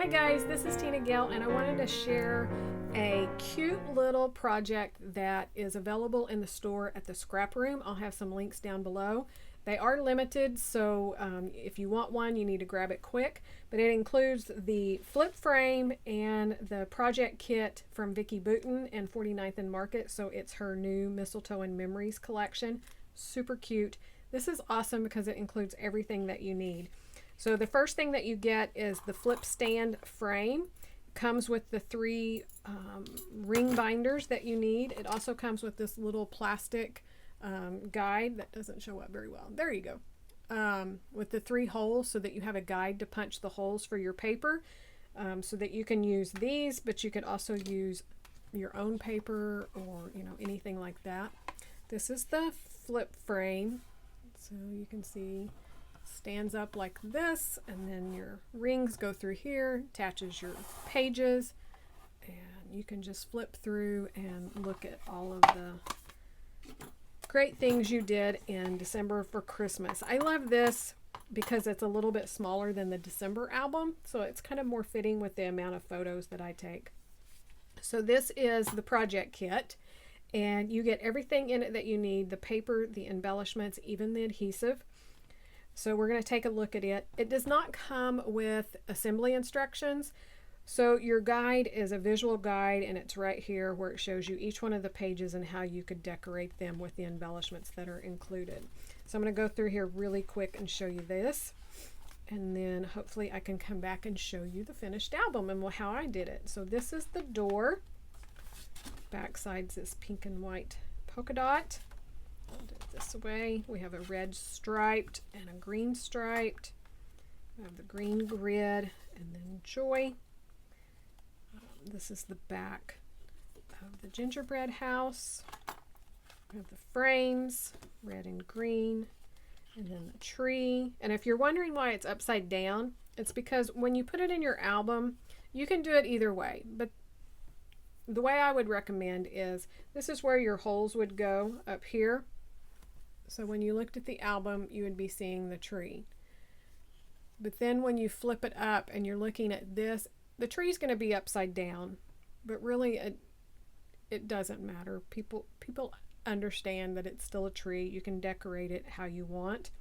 Hi guys, this is TinaGale and I wanted to share a cute little project that is available in the store at the scrap room. I'll have some links down below. They are limited, so if you want one, you need to grab it quick. But it includes the flip frame and the project kit from Vicki Boutin and 49th and Market. So it's her new Mistletoe and Memories collection. Super cute. This is awesome because it includes everything that you need. So the first thing that you get is the flip stand frame. It comes with the three ring binders that you need. It also comes with this little plastic guide that doesn't show up very well. There you go. With the three holes so that you have a guide to punch the holes for your paper, so that you can use these, but you could also use your own paper or anything like that. This is the flip frame, so you can see stands up like this, and then your rings go through here, attaches your pages, and you can just flip through and look at all of the great things you did in December for Christmas. I love this because it's a little bit smaller than the December album, so it's kind of more fitting with the amount of photos that I take. So this is the project kit, and you get everything in it that you need: the paper, the embellishments, even the adhesive. So we're going to take a look at it. It does not come with assembly instructions. So your guide is a visual guide, and it's right here where it shows you each one of the pages and how you could decorate them with the embellishments that are included. So I'm going to go through here really quick and show you this, and then hopefully I can come back and show you the finished album and how I did it. So this is the door. Backside's this pink and white polka dot. I'll do it this way. We have a red striped and a green striped. We have the green grid and then joy. This is the back of the gingerbread house. We have the frames, red and green, and then the tree. And if you're wondering why it's upside down, it's because when you put it in your album, you can do it either way. But the way I would recommend is this is where your holes would go up here. So when you looked at the album, you would be seeing the tree. But then when you flip it up and you're looking at this, the tree's going to be upside down. But really, it doesn't matter. People understand that it's still a tree. You can decorate it how you want.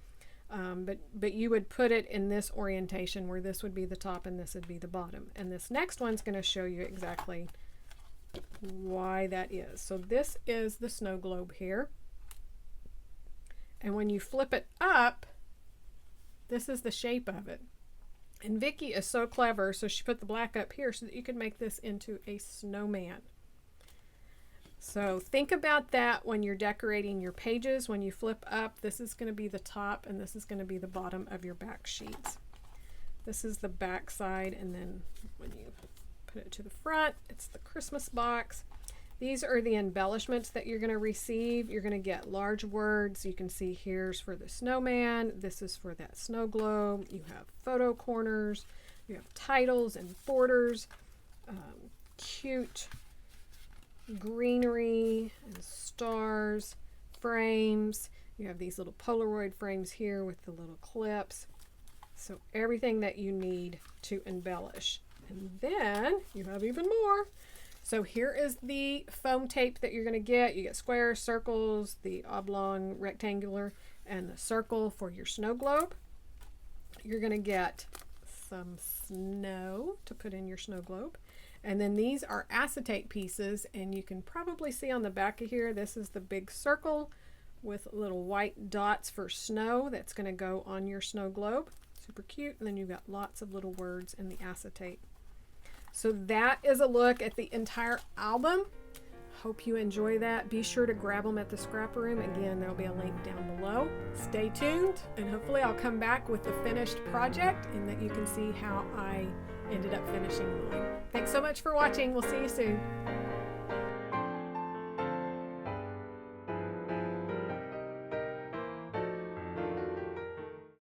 But you would put it in this orientation where this would be the top and this would be the bottom. And this next one's going to show you exactly why that is. So this is the snow globe here. And when you flip it up, this is the shape of it. And Vicki is so clever, so she put the black up here so that you could make this into a snowman. So think about that when you're decorating your pages. When you flip up, this is going to be the top and this is going to be the bottom of your back sheets. This is the back side, and then when you put it to the front, it's the Christmas box. These are the embellishments that you're going to receive. You're going to get large words. You can see here's for the snowman. This is for that snow globe. You have photo corners. You have titles and borders. Cute greenery and stars, frames. You have these little Polaroid frames here with the little clips. So everything that you need to embellish. And then you have even more. So here is the foam tape that you're going to get. You get squares, circles, the oblong, rectangular, and the circle for your snow globe. You're going to get some snow to put in your snow globe. And then these are acetate pieces, and you can probably see on the back of here, this is the big circle with little white dots for snow that's going to go on your snow globe. Super cute. And then you've got lots of little words in the acetate. So that is a look at the entire album. Hope you enjoy that. Be sure to grab them at the scrap room. Again, there'll be a link down below. Stay tuned, and hopefully I'll come back with the finished project and that you can see how I ended up finishing mine. Thanks so much for watching. We'll see you soon.